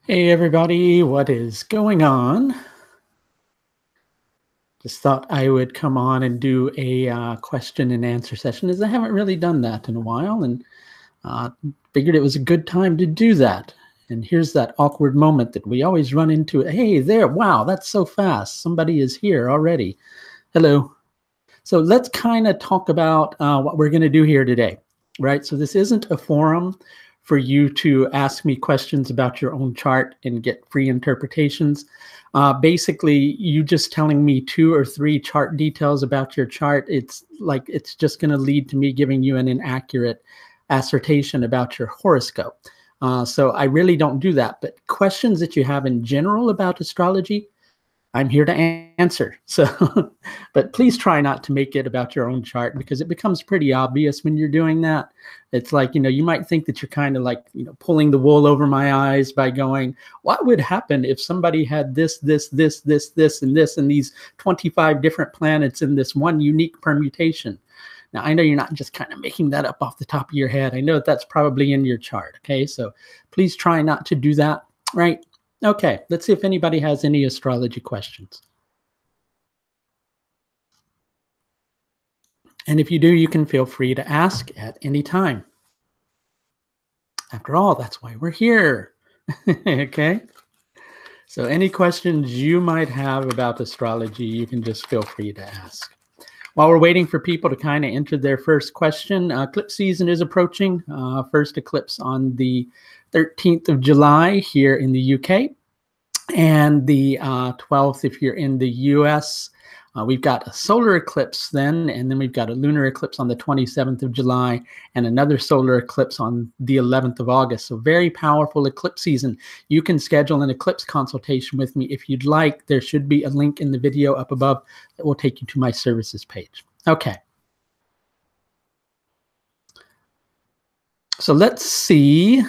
Hey everybody, what is going on? Just thought I would come on and do a question and answer session, as I haven't really done that in a while, and figured it was a good time to do that. And here's that awkward moment that we always run into. Hey there, wow, that's so fast. Somebody is here already. Hello. So let's kind of talk about what we're going to do here today, right? So this isn't a forum for you to ask me questions about your own chart and get free interpretations. Basically, you just telling me 2 or 3 chart details about your chart, it's just going to lead to me giving you an inaccurate assertion about your horoscope. So I really don't do that. But questions that you have in general about astrology, I'm here to answer. So, but please try not to make it about your own chart, because it becomes pretty obvious when you're doing that. It's like, you might think that you're kind of like, pulling the wool over my eyes by going, what would happen if somebody had this, and this, and these 25 different planets in this one unique permutation? Now, I know you're not just kind of making that up off the top of your head. I know that that's probably in your chart. Okay. So please try not to do that. Right. Okay, let's see if anybody has any astrology questions. And if you do, you can feel free to ask at any time. After all, that's why we're here. Okay? So any questions you might have about astrology, you can just feel free to ask. While we're waiting for people to kind of enter their first question, eclipse season is approaching. First eclipse on the 13th of July here in the UK, and the 12th if you're in the US. We've got a solar eclipse then, and then we've got a lunar eclipse on the 27th of July, and another solar eclipse on the 11th of August. So very powerful eclipse season. You can schedule an eclipse consultation with me if you'd like. There should be a link in the video up above that will take you to my services page. Okay. So let's see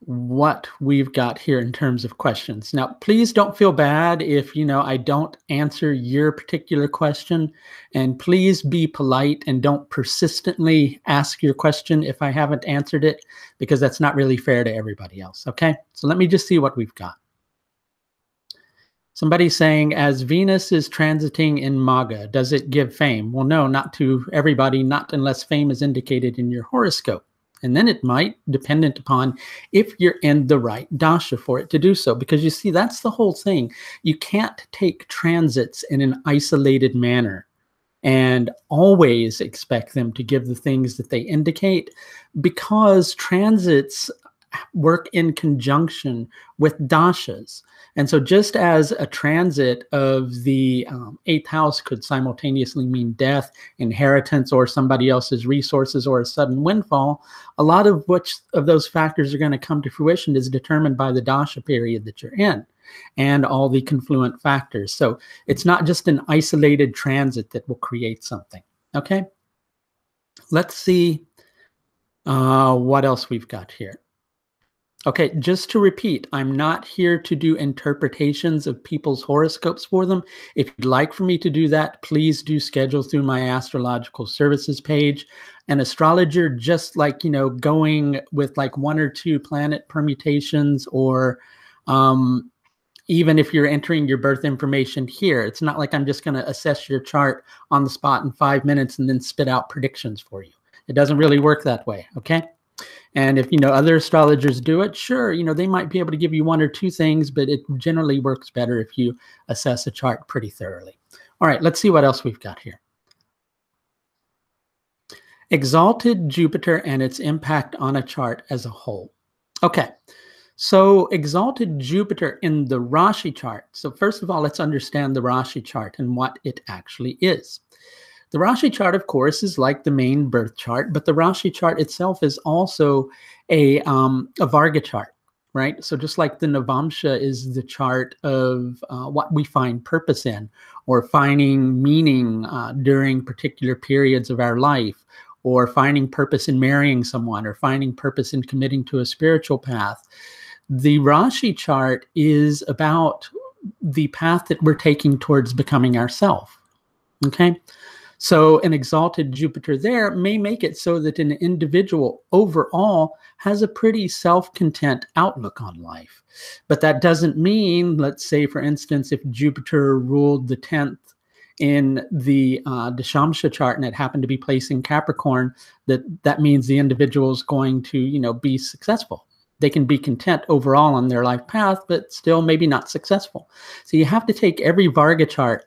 what we've got here in terms of questions. Now, please don't feel bad if, I don't answer your particular question, and please be polite and don't persistently ask your question if I haven't answered it, because that's not really fair to everybody else. Okay. So let me just see what we've got. Somebody's saying, as Venus is transiting in Maga, does it give fame? Well, no, not to everybody, not unless fame is indicated in your horoscope. And then it might, dependent upon if you're in the right dasha for it to do so. Because you see, that's the whole thing. You can't take transits in an isolated manner and always expect them to give the things that they indicate, because transits work in conjunction with dashas. And so just as a transit of the 8th house could simultaneously mean death, inheritance, or somebody else's resources, or a sudden windfall, a lot of which of those factors are going to come to fruition is determined by the dasha period that you're in and all the confluent factors. So it's not just an isolated transit that will create something. Okay, let's see what else we've got here. Okay, just to repeat, I'm not here to do interpretations of people's horoscopes for them. If you'd like for me to do that, please do schedule through my astrological services page. An astrologer, just like, going with like 1 or 2 planet permutations, or even if you're entering your birth information here, it's not like I'm just going to assess your chart on the spot in 5 minutes and then spit out predictions for you. It doesn't really work that way, okay? And if, other astrologers do it, sure, they might be able to give you 1 or 2 things, but it generally works better if you assess a chart pretty thoroughly. All right, let's see what else we've got here. Exalted Jupiter and its impact on a chart as a whole. Okay, so exalted Jupiter in the Rashi chart. So first of all, let's understand the Rashi chart and what it actually is. The Rashi chart, of course, is like the main birth chart, but the Rashi chart itself is also a Varga chart, right? So just like the Navamsha is the chart of what we find purpose in, or finding meaning during particular periods of our life, or finding purpose in marrying someone, or finding purpose in committing to a spiritual path. The Rashi chart is about the path that we're taking towards becoming ourself, okay? So an exalted Jupiter there may make it so that an individual overall has a pretty self-content outlook on life. But that doesn't mean, let's say, for instance, if Jupiter ruled the 10th in the Dashamsha chart and it happened to be placed in Capricorn, that means the individual is going to, be successful. They can be content overall on their life path, but still maybe not successful. So you have to take every Varga chart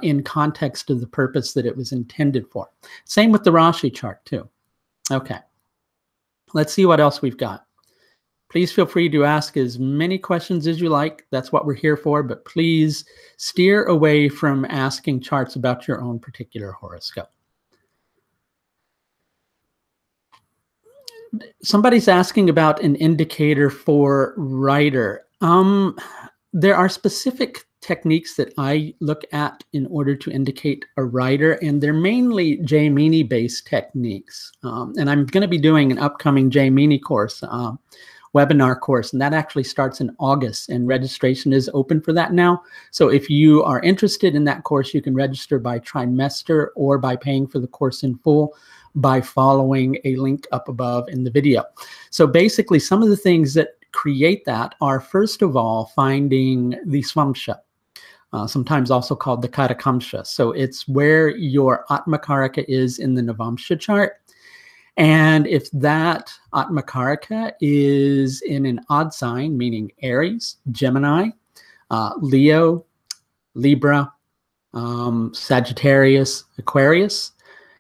in context of the purpose that it was intended for. Same with the Rashi chart too. Okay, let's see what else we've got. Please feel free to ask as many questions as you like. That's what we're here for, but please steer away from asking charts about your own particular horoscope. Somebody's asking about an indicator for writer. There are specific techniques that I look at in order to indicate a writer, and they're mainly Jaimini-based techniques. And I'm going to be doing an upcoming Jaimini course, webinar course, and that actually starts in August, and registration is open for that now. So if you are interested in that course, you can register by trimester or by paying for the course in full by following a link up above in the video. So basically, some of the things that create that are, first of all, finding the swamsha, sometimes also called the karakamsha. So it's where your atmakaraka is in the navamsha chart. And if that atmakaraka is in an odd sign, meaning Aries, Gemini, Leo, Libra, Sagittarius, Aquarius,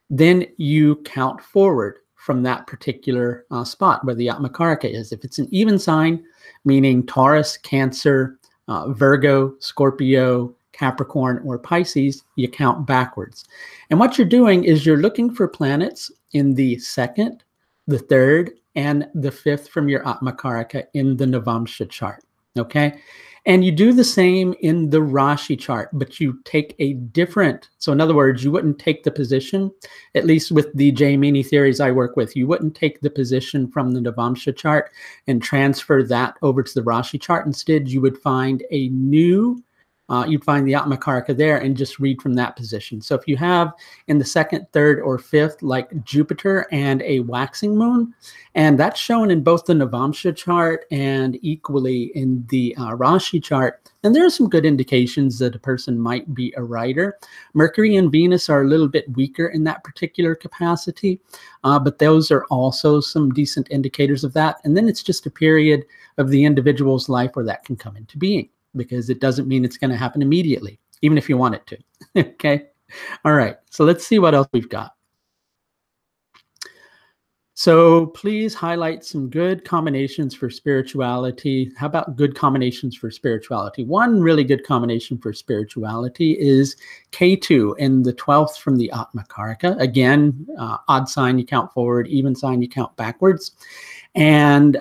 then you count forward from that particular spot where the atmakaraka is. If it's an even sign, meaning Taurus, Cancer, Virgo, Scorpio, Capricorn, or Pisces, you count backwards. And what you're doing is you're looking for planets in the 2nd, the 3rd, and the 5th from your atmakaraka in the navamsha chart, okay? And you do the same in the Rashi chart, but you take a different, so in other words, you wouldn't take the position, at least with the Jaimini theories I work with, you wouldn't take the position from the navamsha chart and transfer that over to the Rashi chart. Instead, you would find a new you'd find the atmakaraka there and just read from that position. So if you have in the 2nd, 3rd, or 5th, like Jupiter and a waxing moon, and that's shown in both the navamsha chart and equally in the Rashi chart, then there are some good indications that a person might be a writer. Mercury and Venus are a little bit weaker in that particular capacity, but those are also some decent indicators of that. And then it's just a period of the individual's life where that can come into being, because it doesn't mean it's going to happen immediately, even if you want it to. Okay. All right. So let's see what else we've got. So please highlight some good combinations for spirituality. How about good combinations for spirituality? One really good combination for spirituality is K2 in the 12th from the atmakaraka. Again, odd sign, you count forward, even sign, you count backwards. And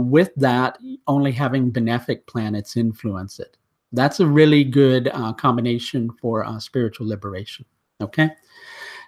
with that, only having benefic planets influence it. That's a really good combination for spiritual liberation. Okay.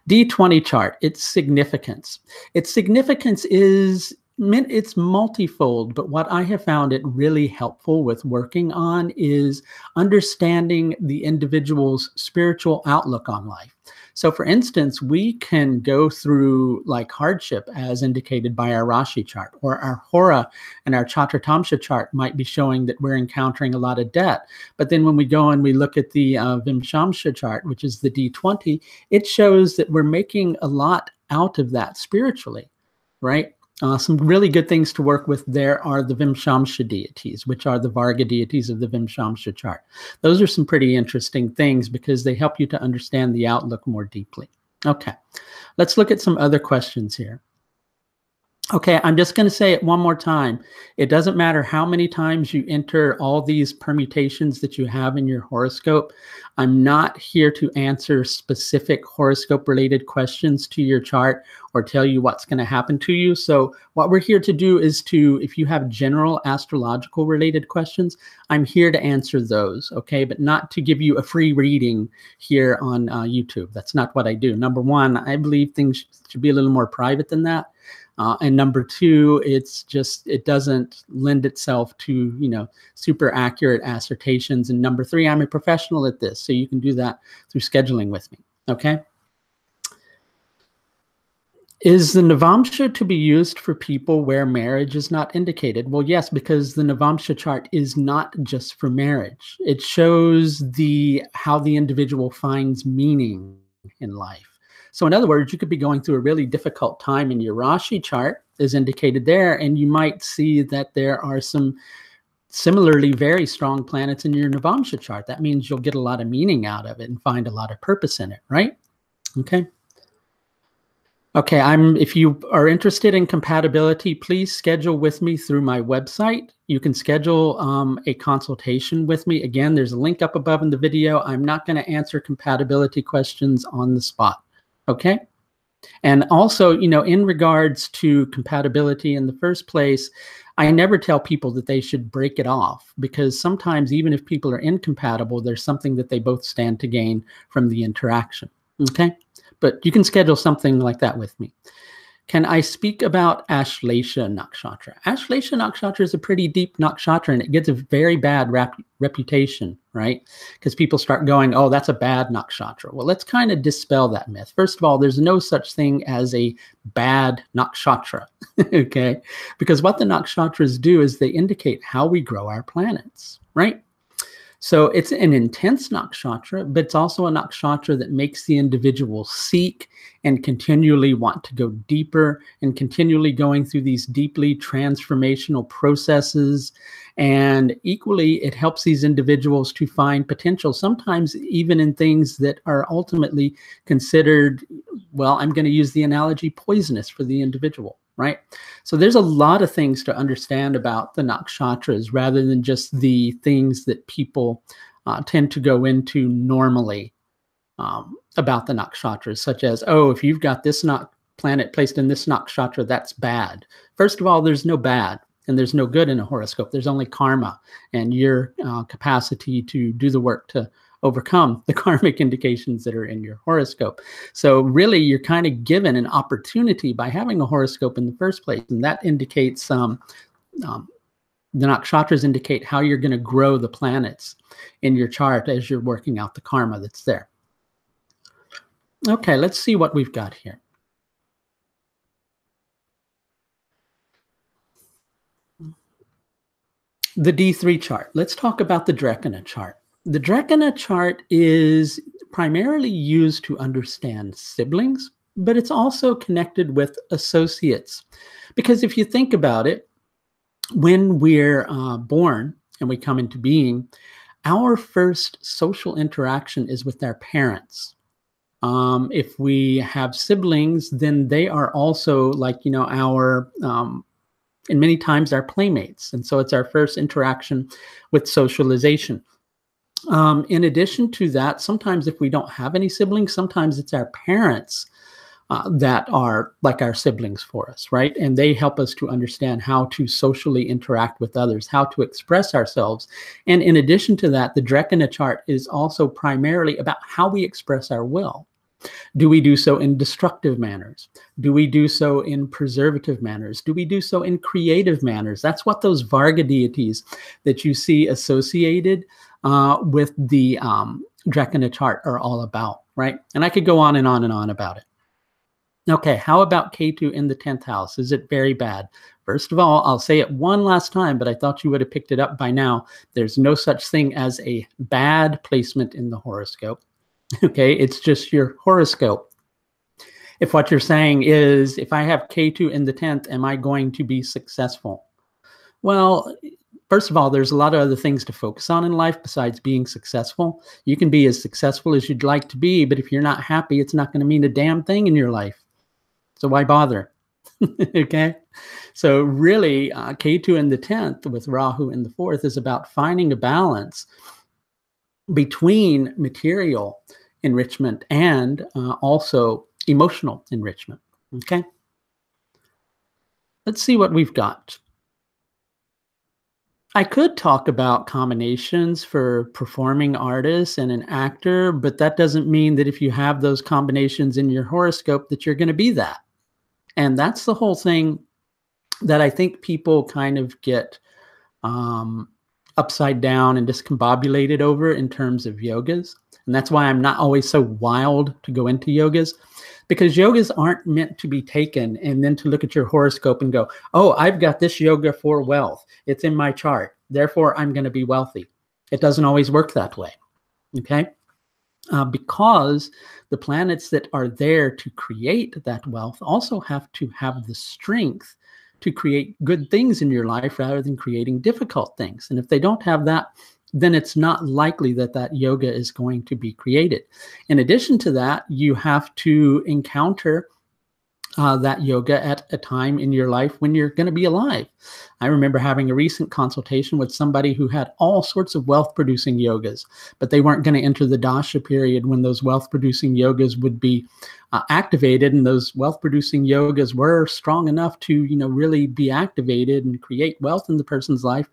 D20 chart, its significance. Its significance is, it's multifold, but what I have found it really helpful with working on is understanding the individual's spiritual outlook on life. So for instance, we can go through like hardship as indicated by our Rashi chart, or our Hora and our Chatratamsha chart might be showing that we're encountering a lot of debt. But then when we go and we look at the Vimshamsha chart, which is the D20, it shows that we're making a lot out of that spiritually, right? Some really good things to work with there are the Vimshamsha deities, which are the Varga deities of the Vimshamsha chart. Those are some pretty interesting things because they help you to understand the outlook more deeply. Okay, let's look at some other questions here. Okay, I'm just going to say it one more time. It doesn't matter how many times you enter all these permutations that you have in your horoscope. I'm not here to answer specific horoscope-related questions to your chart or tell you what's going to happen to you. So what we're here to do is to, if you have general astrological-related questions, I'm here to answer those, okay? But not to give you a free reading here on YouTube. That's not what I do. Number one, I believe things should be a little more private than that. And number two, it's just, it doesn't lend itself to, you know, super accurate assertions. And number three, I'm a professional at this, so you can do that through scheduling with me, okay? Is the Navamsha to be used for people where marriage is not indicated? Well, yes, because the Navamsha chart is not just for marriage. It shows how the individual finds meaning in life. So in other words, you could be going through a really difficult time and your Rashi chart is indicated there, and you might see that there are some similarly very strong planets in your Navamsha chart. That means you'll get a lot of meaning out of it and find a lot of purpose in it, right? Okay. Okay, if you are interested in compatibility, please schedule with me through my website. You can schedule a consultation with me. Again, there's a link up above in the video. I'm not going to answer compatibility questions on the spot. Okay? And also, in regards to compatibility in the first place, I never tell people that they should break it off, because sometimes even if people are incompatible, there's something that they both stand to gain from the interaction. Okay? But you can schedule something like that with me. Can I speak about Ashlesha Nakshatra? Ashlesha Nakshatra is a pretty deep nakshatra, and it gets a very bad reputation, right? Because people start going, oh, that's a bad nakshatra. Well, let's kind of dispel that myth. First of all, there's no such thing as a bad nakshatra, okay? Because what the nakshatras do is they indicate how we grow our planets, right? So it's an intense nakshatra, but it's also a nakshatra that makes the individual seek and continually want to go deeper and continually going through these deeply transformational processes. And equally, it helps these individuals to find potential, sometimes even in things that are ultimately considered, well, I'm going to use the analogy, poisonous for the individual. Right? So there's a lot of things to understand about the nakshatras rather than just the things that people tend to go into normally about the nakshatras, such as, oh, if you've got this planet placed in this nakshatra, that's bad. First of all, there's no bad and there's no good in a horoscope. There's only karma and your capacity to do the work to overcome the karmic indications that are in your horoscope. So really, you're kind of given an opportunity by having a horoscope in the first place, and that indicates the nakshatras indicate how you're going to grow the planets in your chart as you're working out the karma that's there. Okay, let's see what we've got here. The D3 chart. Let's talk about the Drekana chart. The Drekana chart is primarily used to understand siblings, but it's also connected with associates. Because if you think about it, when we're born and we come into being, our first social interaction is with our parents. If we have siblings, then they are also like, our and many times our playmates. And so it's our first interaction with socialization. In addition to that, sometimes if we don't have any siblings, sometimes it's our parents that are like our siblings for us, right? And they help us to understand how to socially interact with others, how to express ourselves. And in addition to that, the Drekana chart is also primarily about how we express our will. Do we do so in destructive manners? Do we do so in preservative manners? Do we do so in creative manners? That's what those Varga deities that you see associated with the Drekana chart are all about, right? And I could go on and on and on about it. Okay, how about Ketu in the 10th house? Is it very bad? First of all, I'll say it one last time, but I thought you would have picked it up by now. There's no such thing as a bad placement in the horoscope. Okay, it's just your horoscope. If what you're saying is, if I have Ketu in the 10th, am I going to be successful? Well, first of all, there's a lot of other things to focus on in life besides being successful. You can be as successful as you'd like to be, but if you're not happy, it's not going to mean a damn thing in your life. So why bother? Okay, so really, Ketu in the 10th with Rahu in the 4th is about finding a balance between material enrichment and also emotional enrichment. Okay, let's see what we've got. I could talk about combinations for performing artists and an actor, but that doesn't mean that if you have those combinations in your horoscope that you're going to be that. And that's the whole thing that I think people kind of get a upside down and discombobulated over in terms of yogas. And that's why I'm not always so wild to go into yogas, because yogas aren't meant to be taken and then to look at your horoscope and go, oh, I've got this yoga for wealth. It's in my chart. Therefore, I'm going to be wealthy. It doesn't always work that way. Okay? Because the planets that are there to create that wealth also have to have the strength to create good things in your life rather than creating difficult things. And if they don't have that, then it's not likely that that yoga is going to be created. In addition to that, you have to encounter that yoga at a time in your life when you're going to be alive. I remember having a recent consultation with somebody who had all sorts of wealth-producing yogas, but they weren't going to enter the dasha period when those wealth-producing yogas would be activated, and those wealth-producing yogas were strong enough to, really be activated and create wealth in the person's life,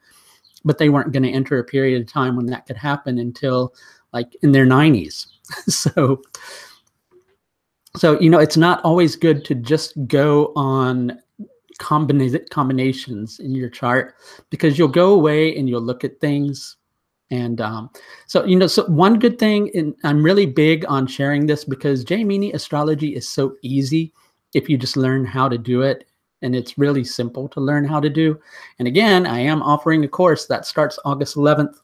but they weren't going to enter a period of time when that could happen until like in their 90s. So, it's not always good to just go on combinations in your chart, because you'll go away and you'll look at things. And so one good thing, and I'm really big on sharing this because Jaimini astrology is so easy if you just learn how to do it. And it's really simple to learn how to do. And again, I am offering a course that starts August 11th.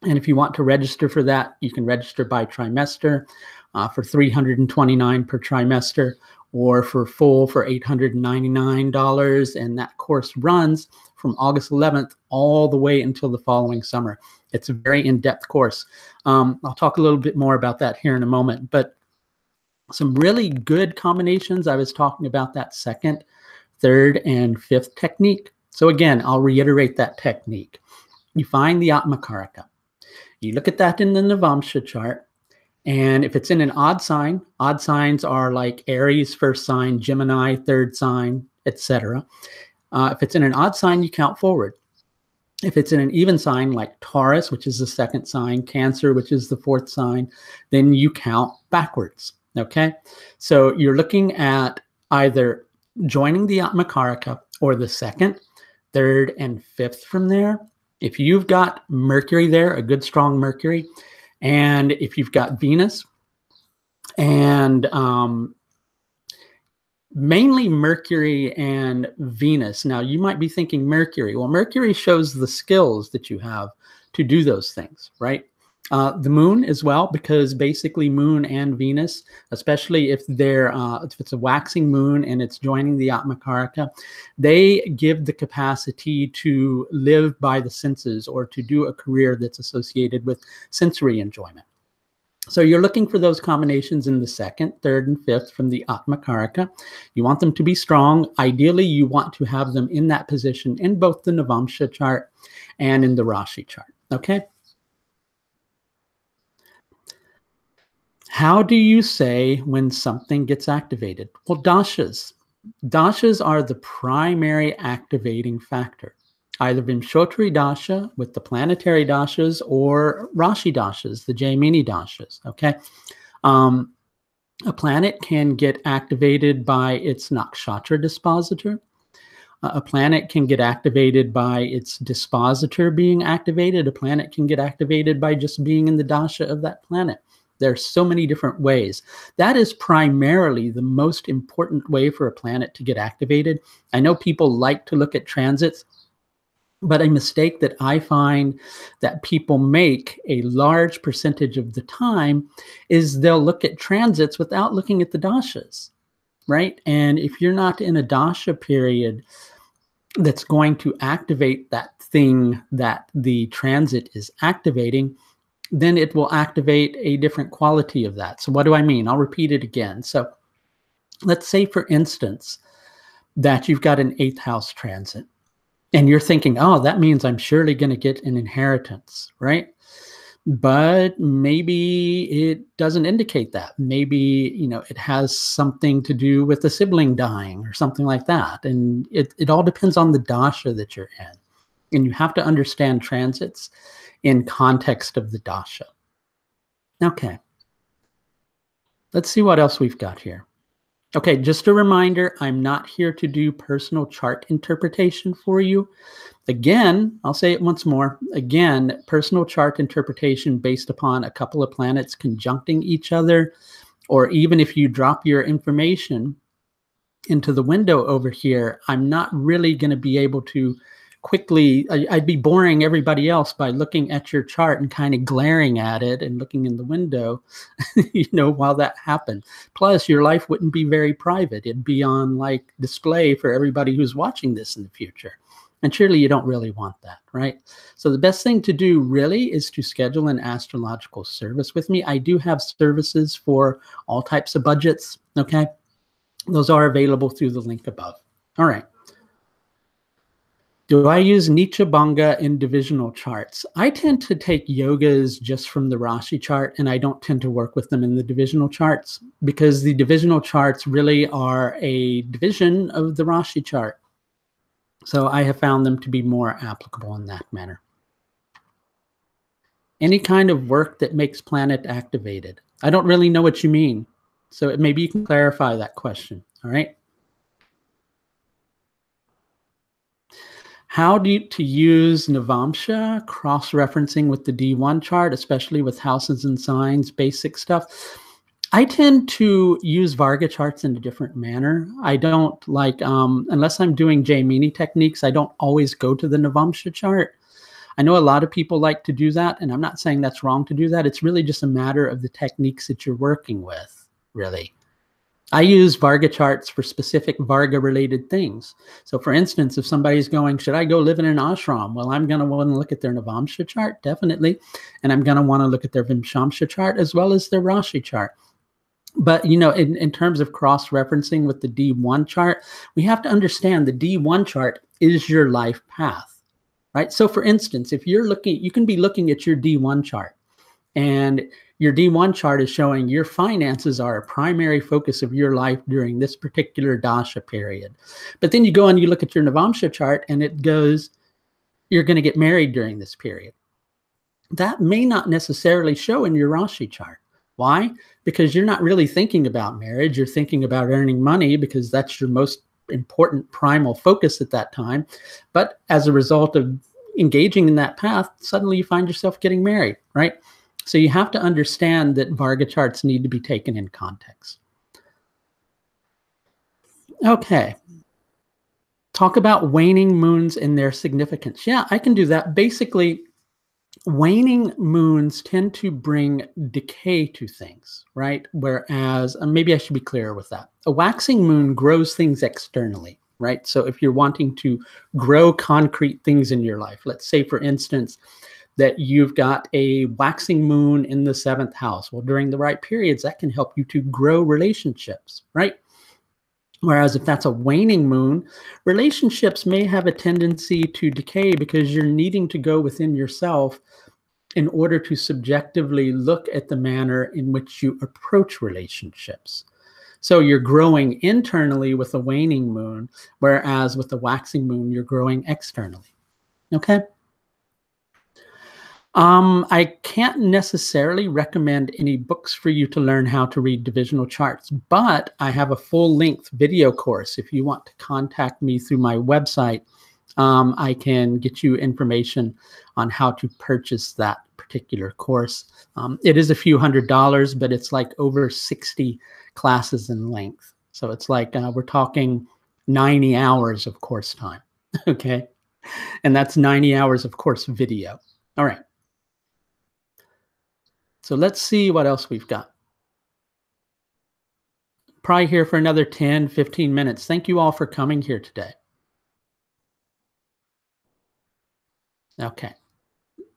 And if you want to register for that, you can register by trimester for $329 per trimester, or for full for $899. And that course runs from August 11th all the way until the following summer. It's a very in-depth course. I'll talk a little bit more about that here in a moment. But some really good combinations, I was talking about that second, third, and fifth technique. So again, I'll reiterate that technique. You find the Atmakaraka. You look at that in the Navamsha chart. And if it's in an odd signs are like Aries, first sign, Gemini, third sign, etc. If it's in an odd sign, you count forward. If it's in an even sign like Taurus, which is the second sign, Cancer, which is the fourth sign, then you count backwards. Okay? So you're looking at either joining the Atmakaraka or the second, third, and fifth from there. If you've got Mercury there, a good strong Mercury, and if you've got Venus, and mainly Mercury and Venus. Now, you might be thinking Mercury. Well, Mercury shows the skills that you have to do those things, right? The moon as well, because basically moon and Venus, especially if it's a waxing moon and it's joining the Atmakaraka, they give the capacity to live by the senses or to do a career that's associated with sensory enjoyment. So you're looking for those combinations in the second, third, and fifth from the Atmakaraka. You want them to be strong. Ideally, you want to have them in that position in both the Navamsha chart and in the Rashi chart, okay? How do you say when something gets activated? Well, dashas. Dashas are the primary activating factor. Either Vimshotri dasha with the planetary dashas or Rashi dashas, the Jaimini dashas, okay? A planet can get activated by its nakshatra dispositor. A planet can get activated by its dispositor being activated. A planet can get activated by just being in the dasha of that planet. There's so many different ways. That is primarily the most important way for a planet to get activated. I know people like to look at transits, but a mistake that I find that people make a large percentage of the time is they'll look at transits without looking at the dashas, right? And if you're not in a dasha period that's going to activate that thing that the transit is activating, then it will activate a different quality of that. So what do I mean? I'll repeat it again. So let's say, for instance, that you've got an 8th house transit and you're thinking, oh, that means I'm surely going to get an inheritance, right? But maybe it doesn't indicate that. Maybe, it has something to do with a sibling dying or something like that. And it all depends on the dasha that you're in. And you have to understand transits in context of the dasha. Okay. Let's see what else we've got here. Okay, just a reminder, I'm not here to do personal chart interpretation for you. Again, I'll say it once more. Again, personal chart interpretation based upon a couple of planets conjuncting each other, or even if you drop your information into the window over here, I'm not really going to be able to quickly, I'd be boring everybody else by looking at your chart and kind of glaring at it and looking in the window, while that happened. Plus, your life wouldn't be very private. It'd be on like display for everybody who's watching this in the future. And surely you don't really want that, right? So the best thing to do really is to schedule an astrological service with me. I do have services for all types of budgets, okay? Those are available through the link above. All right. Do I use Nietzsche Banga in divisional charts? I tend to take yogas just from the Rashi chart, and I don't tend to work with them in the divisional charts because the divisional charts really are a division of the Rashi chart. So I have found them to be more applicable in that manner. Any kind of work that makes planet activated. I don't really know what you mean. So maybe you can clarify that question, all right? How to use Navamsha, cross-referencing with the D1 chart, especially with houses and signs, basic stuff. I tend to use Varga charts in a different manner. I don't like, unless I'm doing Jaimini techniques, I don't always go to the Navamsha chart. I know a lot of people like to do that, and I'm not saying that's wrong to do that. It's really just a matter of the techniques that you're working with, really. I use Varga charts for specific Varga-related things. So for instance, if somebody's going, should I go live in an ashram? Well, I'm going to want to look at their Navamsha chart, definitely. And I'm going to want to look at their Vimshamsha chart as well as their Rashi chart. But, in terms of cross-referencing with the D1 chart, we have to understand the D1 chart is your life path, right? So for instance, if you're looking, you can be looking at your D1 chart, and your D1 chart is showing your finances are a primary focus of your life during this particular dasha period. But then you go and you look at your Navamsha chart and it goes, you're going to get married during this period. That may not necessarily show in your Rashi chart. Why? Because you're not really thinking about marriage. You're thinking about earning money because that's your most important primal focus at that time. But as a result of engaging in that path, suddenly you find yourself getting married, right? So you have to understand that Varga charts need to be taken in context. Okay. Talk about waning moons and their significance. Yeah, I can do that. Basically, waning moons tend to bring decay to things, right? Whereas, maybe I should be clearer with that. A waxing moon grows things externally, right? So if you're wanting to grow concrete things in your life, let's say, for instance, that you've got a waxing moon in the 7th house. Well, during the right periods, that can help you to grow relationships, right? Whereas if that's a waning moon, relationships may have a tendency to decay because you're needing to go within yourself in order to subjectively look at the manner in which you approach relationships. So you're growing internally with a waning moon, whereas with the waxing moon, you're growing externally. Okay? I can't necessarily recommend any books for you to learn how to read divisional charts, but I have a full-length video course. If you want to contact me through my website, I can get you information on how to purchase that particular course. It is a few $100s, but it's like over 60 classes in length. So it's like we're talking 90 hours of course time, okay? And that's 90 hours of course video. All right. So let's see what else we've got. Probably here for another 10, 15 minutes. Thank you all for coming here today. Okay.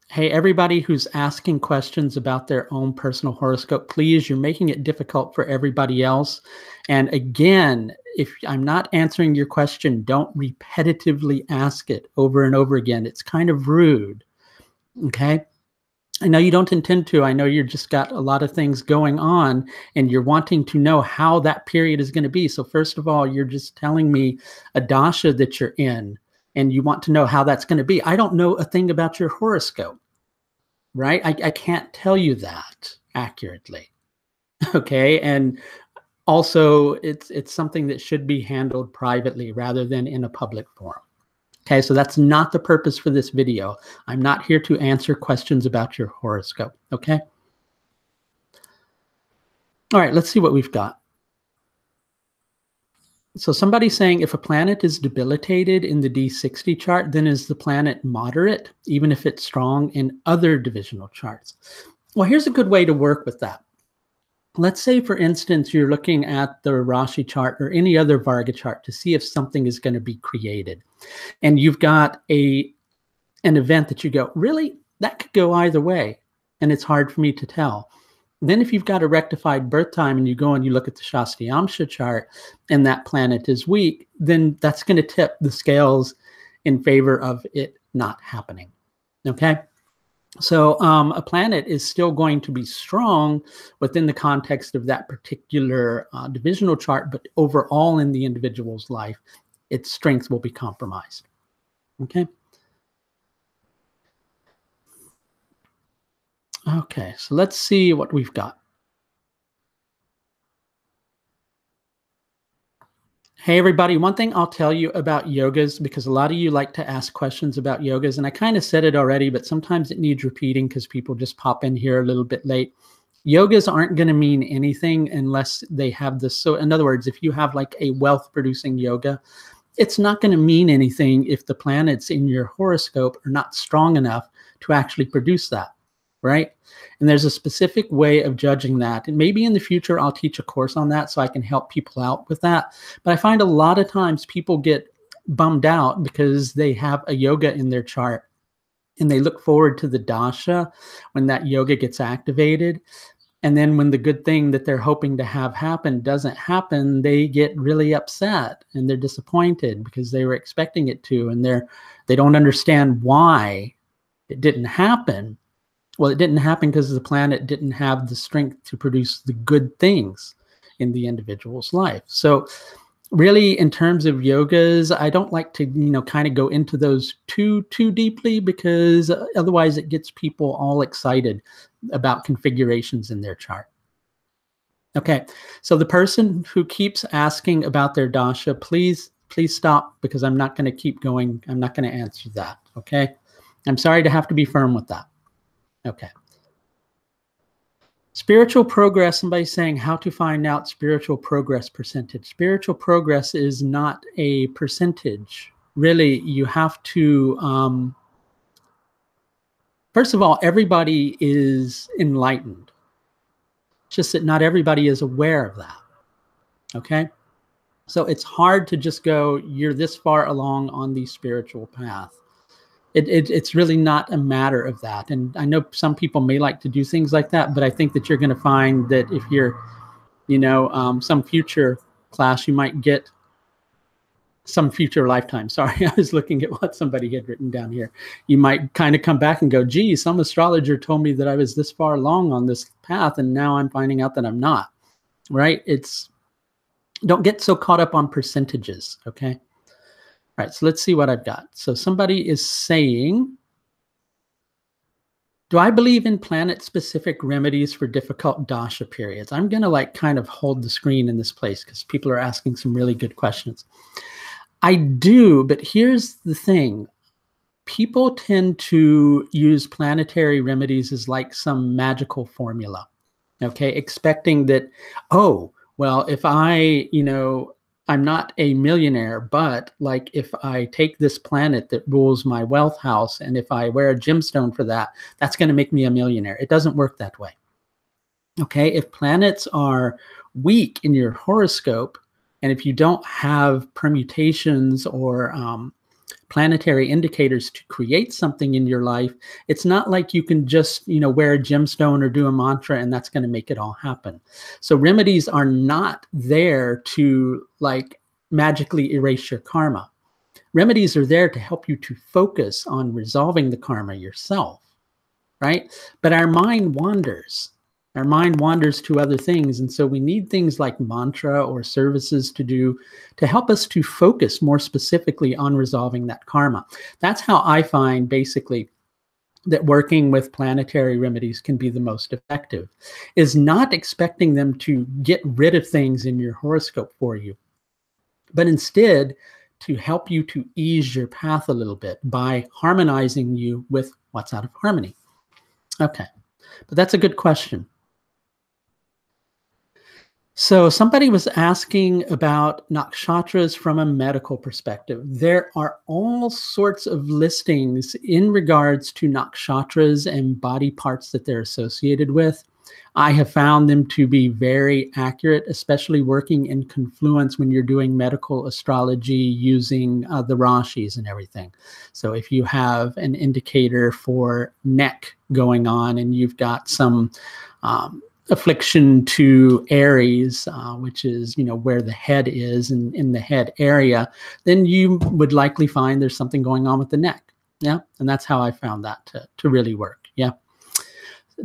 Hey, everybody who's asking questions about their own personal horoscope, please, you're making it difficult for everybody else. And again, if I'm not answering your question, don't repetitively ask it over and over again. It's kind of rude, okay? I know you don't intend to. I know you're just got a lot of things going on and you're wanting to know how that period is going to be. So first of all, you're just telling me a dasha that you're in and you want to know how that's going to be. I don't know a thing about your horoscope, right? I can't tell you that accurately. Okay. And also it's something that should be handled privately rather than in a public forum. Okay, so that's not the purpose for this video. I'm not here to answer questions about your horoscope, okay? All right, let's see what we've got. So somebody's saying if a planet is debilitated in the D60 chart, then is the planet moderate, even if it's strong in other divisional charts? Well, here's a good way to work with that. Let's say, for instance, you're looking at the Rashi chart or any other Varga chart to see if something is going to be created. And you've got an event that you go, really? That could go either way. And it's hard for me to tell. Then if you've got a rectified birth time and you go and you look at the Shastri-Amsha chart and that planet is weak, then that's going to tip the scales in favor of it not happening. Okay? So a planet is still going to be strong within the context of that particular divisional chart, but overall in the individual's life, its strength will be compromised. Okay? Okay, so let's see what we've got. Hey, everybody. One thing I'll tell you about yogas, because a lot of you like to ask questions about yogas, and I kind of said it already, but sometimes it needs repeating because people just pop in here a little bit late. Yogas aren't going to mean anything unless they have this. So in other words, if you have like a wealth-producing yoga, it's not going to mean anything if the planets in your horoscope are not strong enough to actually produce that. Right? And there's a specific way of judging that. And maybe in the future, I'll teach a course on that so I can help people out with that. But I find a lot of times people get bummed out because they have a yoga in their chart and they look forward to the dasha when that yoga gets activated. And then when the good thing that they're hoping to have happen doesn't happen, they get really upset and they're disappointed because they were expecting it to, and they don't understand why it didn't happen. Well, it didn't happen because the planet didn't have the strength to produce the good things in the individual's life. So really, in terms of yogas, I don't like to, kind of go into those too deeply, because otherwise it gets people all excited about configurations in their chart. Okay, so the person who keeps asking about their dasha, please stop, because I'm not going to keep going. I'm not going to answer that, okay? I'm sorry to have to be firm with that. Okay. Spiritual progress, somebody's saying how to find out spiritual progress percentage. Spiritual progress is not a percentage. Really, you have to, first of all, everybody is enlightened. It's just that not everybody is aware of that. Okay? So it's hard to just go, you're this far along on the spiritual path. It's really not a matter of that. And I know some people may like to do things like that, but I think that you're going to find that if you're, some future class, you might get some future lifetime. Sorry, I was looking at what somebody had written down here. You might kind of come back and go, gee, some astrologer told me that I was this far along on this path, and now I'm finding out that I'm not, right? Don't get so caught up on percentages, okay? All right, so let's see what I've got. So somebody is saying, do I believe in planet-specific remedies for difficult dasha periods? I'm going to kind of hold the screen in this place because people are asking some really good questions. I do, but here's the thing. People tend to use planetary remedies as like some magical formula, okay? Expecting that, oh, well, if I'm not a millionaire, but like if I take this planet that rules my wealth house and if I wear a gemstone for that, that's going to make me a millionaire. It doesn't work that way. Okay, if planets are weak in your horoscope, and if you don't have permutations or planetary indicators to create something in your life, it's not like you can just, wear a gemstone or do a mantra and that's going to make it all happen. So remedies are not there to magically erase your karma. Remedies are there to help you to focus on resolving the karma yourself, right? But our mind wanders. Our mind wanders to other things. And so we need things like mantra or services to do to help us to focus more specifically on resolving that karma. That's how I find basically that working with planetary remedies can be the most effective, is not expecting them to get rid of things in your horoscope for you, but instead to help you to ease your path a little bit by harmonizing you with what's out of harmony. Okay, but that's a good question. So somebody was asking about nakshatras from a medical perspective. There are all sorts of listings in regards to nakshatras and body parts that they're associated with. I have found them to be very accurate, especially working in confluence when you're doing medical astrology using the Rashis and everything. So if you have an indicator for neck going on and you've got some affliction to Aries, which is, where the head is and in the head area, then you would likely find there's something going on with the neck. Yeah. And that's how I found that to really work. Yeah.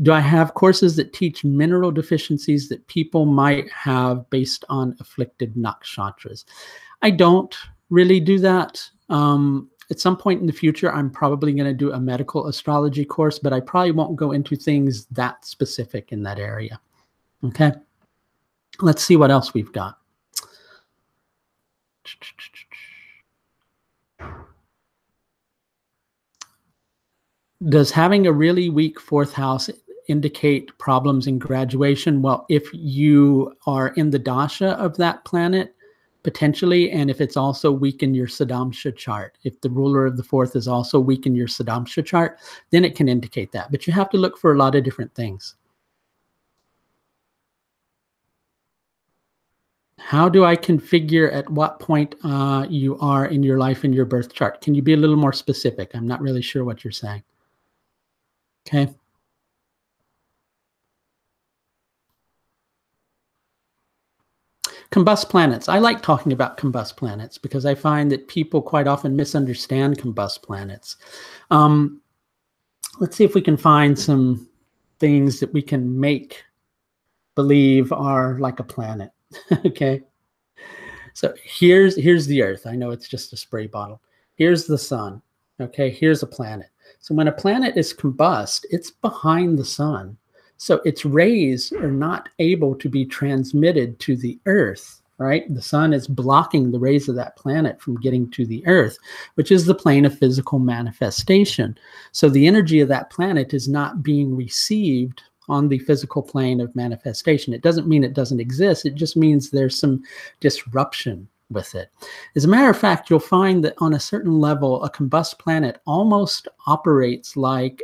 Do I have courses that teach mineral deficiencies that people might have based on afflicted nakshatras? I don't really do that. At some point in the future, I'm probably going to do a medical astrology course, but I probably won't go into things that specific in that area. Okay. Let's see what else we've got. Does having a really weak fourth house indicate problems in graduation? Well, if you are in the dasha of that planet, potentially, and if it's also weak in your Sadamsha chart, if the ruler of the fourth is also weak in your Sadamsha chart, then it can indicate that. But you have to look for a lot of different things. How do I configure at what point you are in your life in your birth chart? Can you be a little more specific? I'm not really sure what you're saying. Okay. Combust planets. I like talking about combust planets because I find that people quite often misunderstand combust planets. Let's see if we can find some things that we can make believe are like a planet. Okay. So here's the Earth. I know it's just a spray bottle. Here's the sun. Okay. Here's a planet. So when a planet is combust, it's behind the sun. So its rays are not able to be transmitted to the Earth, right? The sun is blocking the rays of that planet from getting to the Earth, which is the plane of physical manifestation. So the energy of that planet is not being received on the physical plane of manifestation. It doesn't mean it doesn't exist. It just means there's some disruption with it. As a matter of fact, you'll find that on a certain level, a combust planet almost operates like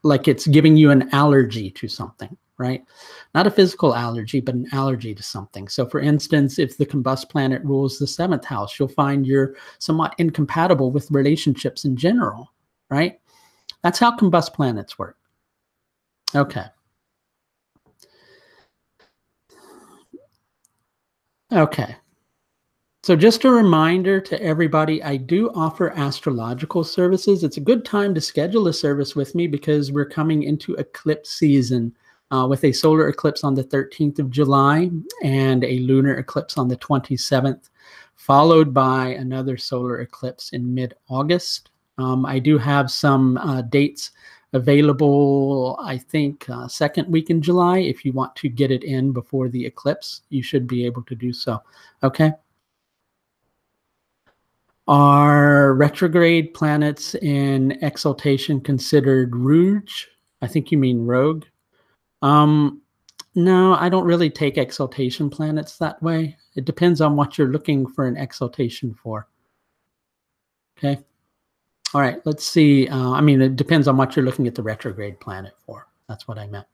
it's giving you an allergy to something, right? Not a physical allergy, but an allergy to something. So for instance, if the combust planet rules the 7th house, you'll find you're somewhat incompatible with relationships in general, right? That's how combust planets work. Okay. Okay. So just a reminder to everybody, I do offer astrological services. It's a good time to schedule a service with me because we're coming into eclipse season with a solar eclipse on the 13th of July and a lunar eclipse on the 27th, followed by another solar eclipse in mid-August. I do have some dates available, I think, second week in July. If you want to get it in before the eclipse, you should be able to do so. Okay. Are retrograde planets in exaltation considered rouge? I think you mean rogue. No, I don't really take exaltation planets that way. It depends on what you're looking for an exaltation for. Okay. All right, let's see. It depends on what you're looking at the retrograde planet for. That's what I meant.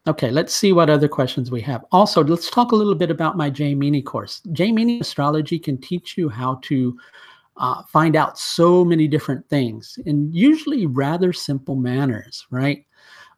Okay, let's see what other questions we have. Also, let's talk a little bit about my Jaimini course. Jaimini astrology can teach you how to find out so many different things in usually rather simple manners, right?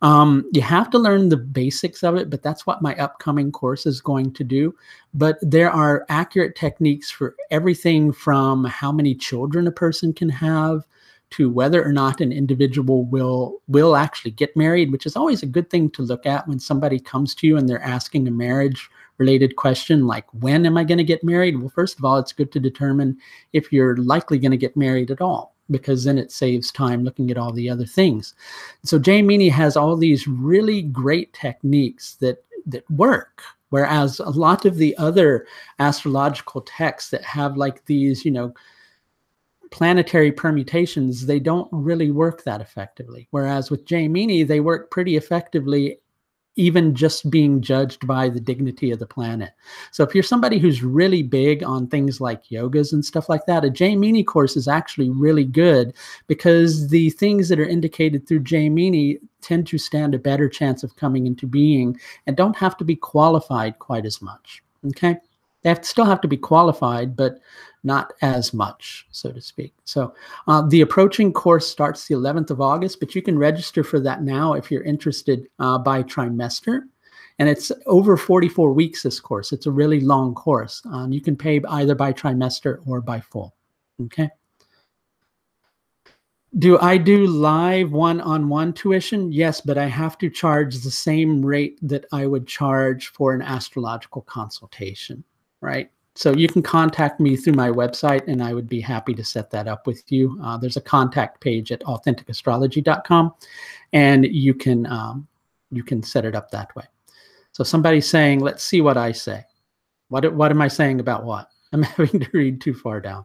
You have to learn the basics of it, but that's what my upcoming course is going to do. But there are accurate techniques for everything from how many children a person can have to whether or not an individual will actually get married, which is always a good thing to look at when somebody comes to you and they're asking a marriage related question like, when am I going to get married? Well, first of all, it's good to determine if you're likely going to get married at all, because then it saves time looking at all the other things. So Jaimini has all these really great techniques that work. Whereas a lot of the other astrological texts that have like these, planetary permutations, they don't really work that effectively. Whereas with Jaimini, they work pretty effectively, even just being judged by the dignity of the planet. So if you're somebody who's really big on things like yogas and stuff like that, a Jaimini course is actually really good, because the things that are indicated through Jaimini tend to stand a better chance of coming into being and don't have to be qualified quite as much. Okay? They still have to be qualified, but not as much, so to speak. So the approaching course starts the 11th of August, but you can register for that now if you're interested by trimester. And it's over 44 weeks, this course. It's a really long course. You can pay either by trimester or by full. Okay. Do I do live one-on-one tuition? Yes, but I have to charge the same rate that I would charge for an astrological consultation, right? So you can contact me through my website, and I would be happy to set that up with you. There's a contact page at authenticastrology.com, and you can set it up that way. So somebody's saying, let's see what I say. What am I saying about what? I'm having to read too far down.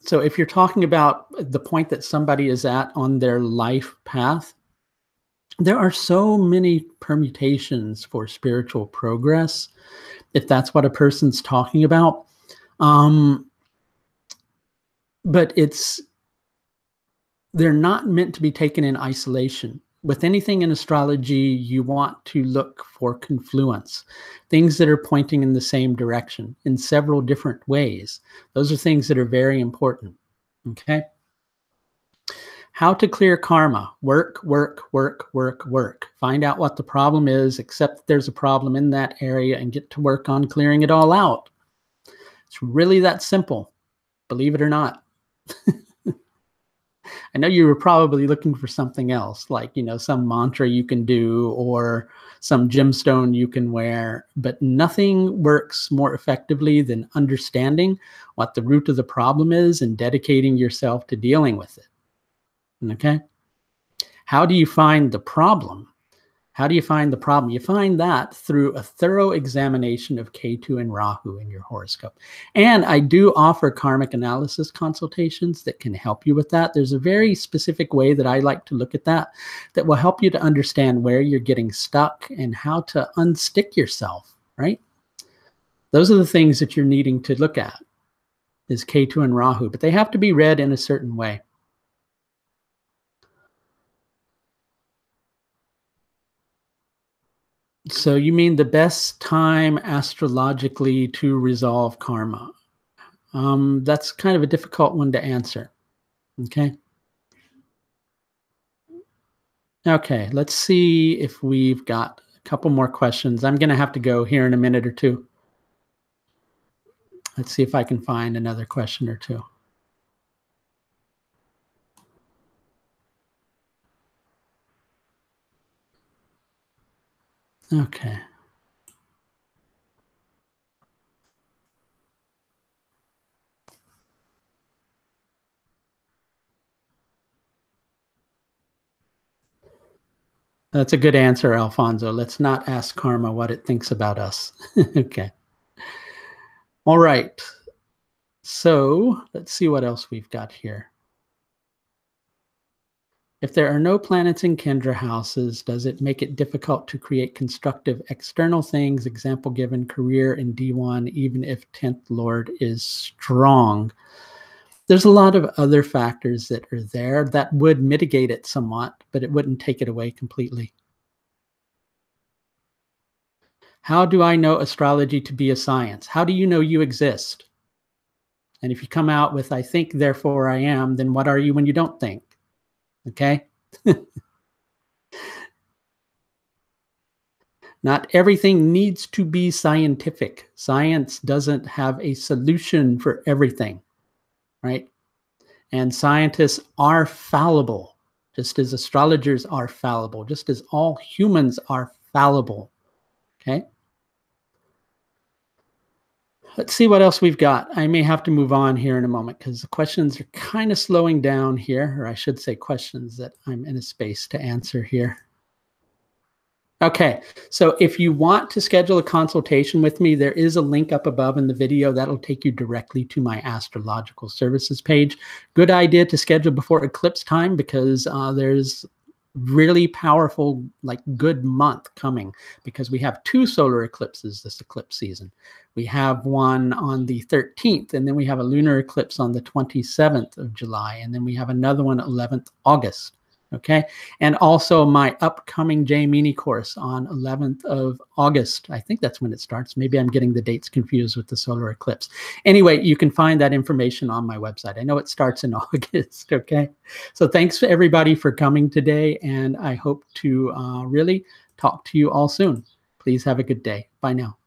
So if you're talking about the point that somebody is at on their life path, there are so many permutations for spiritual progress, if that's what a person's talking about. But they're not meant to be taken in isolation. With anything in astrology, you want to look for confluence, things that are pointing in the same direction in several different ways. Those are things that are very important. Okay. How to clear karma. Work, work, work, work, work. Find out what the problem is, accept that there's a problem in that area, and get to work on clearing it all out. It's really that simple, believe it or not. I know you were probably looking for something else, like, some mantra you can do or some gemstone you can wear, but nothing works more effectively than understanding what the root of the problem is and dedicating yourself to dealing with it. Okay? How do you find the problem? How do you find the problem? You find that through a thorough examination of Ketu and Rahu in your horoscope. And I do offer karmic analysis consultations that can help you with that. There's a very specific way that I like to look at that will help you to understand where you're getting stuck and how to unstick yourself, right? Those are the things that you're needing to look at, is Ketu and Rahu, but they have to be read in a certain way. So you mean the best time astrologically to resolve karma? That's kind of a difficult one to answer. Okay. Okay, let's see if we've got a couple more questions. I'm going to have to go here in a minute or two. Let's see if I can find another question or two. Okay. That's a good answer, Alfonso. Let's not ask karma what it thinks about us. Okay. All right. So let's see what else we've got here. If there are no planets in Kendra houses, does it make it difficult to create constructive external things? Example given, career in D1, even if 10th Lord is strong. There's a lot of other factors that are there that would mitigate it somewhat, but it wouldn't take it away completely. How do I know astrology to be a science? How do you know you exist? And if you come out with, I think, therefore I am, then what are you when you don't think? Okay? Not everything needs to be scientific. Science doesn't have a solution for everything, right? And scientists are fallible, just as astrologers are fallible, just as all humans are fallible, okay? Let's see what else we've got. I may have to move on here in a moment because the questions are kind of slowing down here, or I should say questions that I'm in a space to answer here. Okay, so if you want to schedule a consultation with me, there is a link up above in the video that'll take you directly to my astrological services page. Good idea to schedule before eclipse time because there's really powerful, like good month coming because we have 2 solar eclipses this eclipse season. We have one on the 13th, and then we have a lunar eclipse on the 27th of July, and then we have another one 11th August. Okay, and also my upcoming J Mini course on 11th of August. I think that's when it starts. Maybe I'm getting the dates confused with the solar eclipse. Anyway, you can find that information on my website. I know it starts in August. Okay, so thanks to everybody for coming today, and I hope to really talk to you all soon. Please have a good day. Bye now.